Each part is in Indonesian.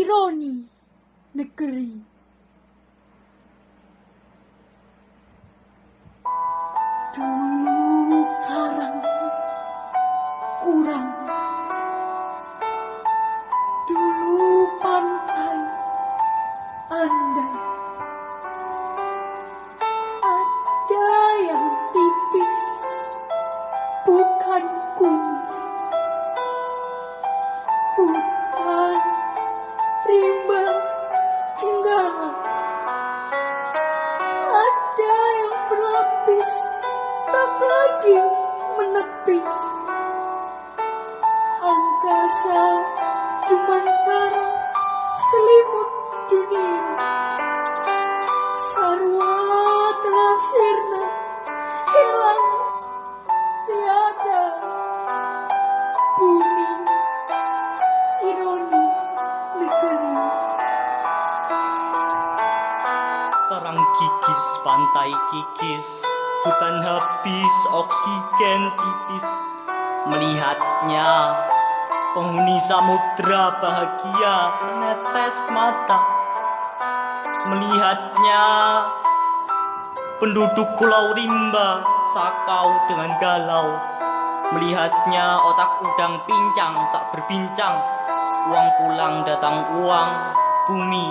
Ironi negeri. Dulu karang kurang, dulu pantai andai, ada yang tipis bukan kumis, bukan rimba jenggala, ada yang berlapis tak lagi menepis. Angkasa jumantara selimut dunia, sarwa telah sirna hilang tiada. Bumi ironi negeri. Karang kikis, pantai kikis, hutan habis, oksigen tipis. Melihatnya, penghuni samudra bahagia menetes mata. Melihatnya, penduduk pulau rimba sakau dengan galau. Melihatnya, otak udang pincang tak berbincang. Uang pulang datang uang, bumi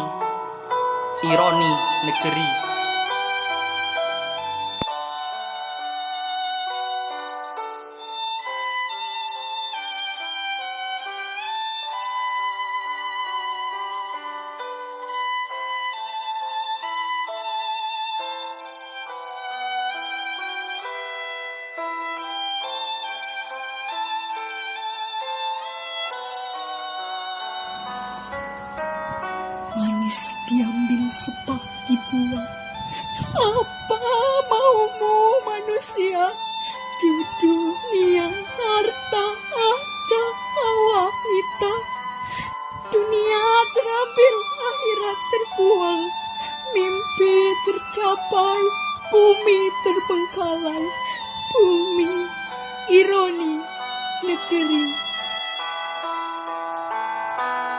ironi negeri. Manis diambil sepak dibuang. Apa maumu manusia? Di dunia harta ada awak kita. Dunia terambil, akhirat terbuang. Mimpi tercapai, bumi terbengkalai. Bumi ironi negeri.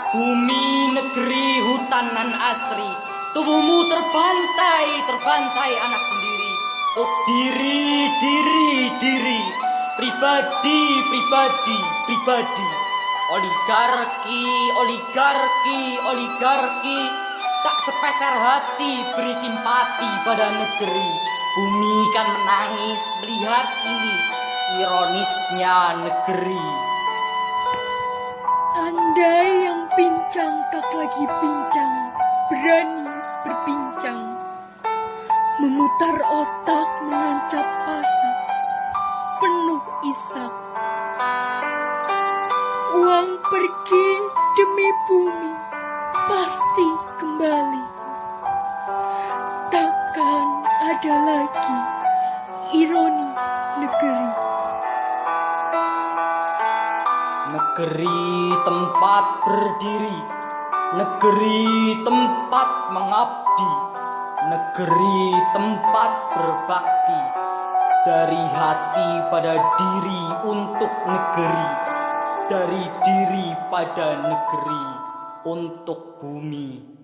Bumi negeri hutanan asri, tubuhmu terbantai anak sendiri. Untuk diri, pribadi. Oligarki, tak sepeser hati beri simpati pada negeri. Bumi kan menangis melihat ini, ironisnya negeri. Andai yang pincang tak lagi pincang, berani berbincang, memutar otak menancap asa, penuh isak. Uang pergi demi bumi, pasti kembali. Takkan ada lagi ironi negeri. Negeri tempat berdiri, negeri tempat mengabdi, negeri tempat berbakti. Dari hati pada diri untuk negeri, dari diri pada negeri untuk bumi.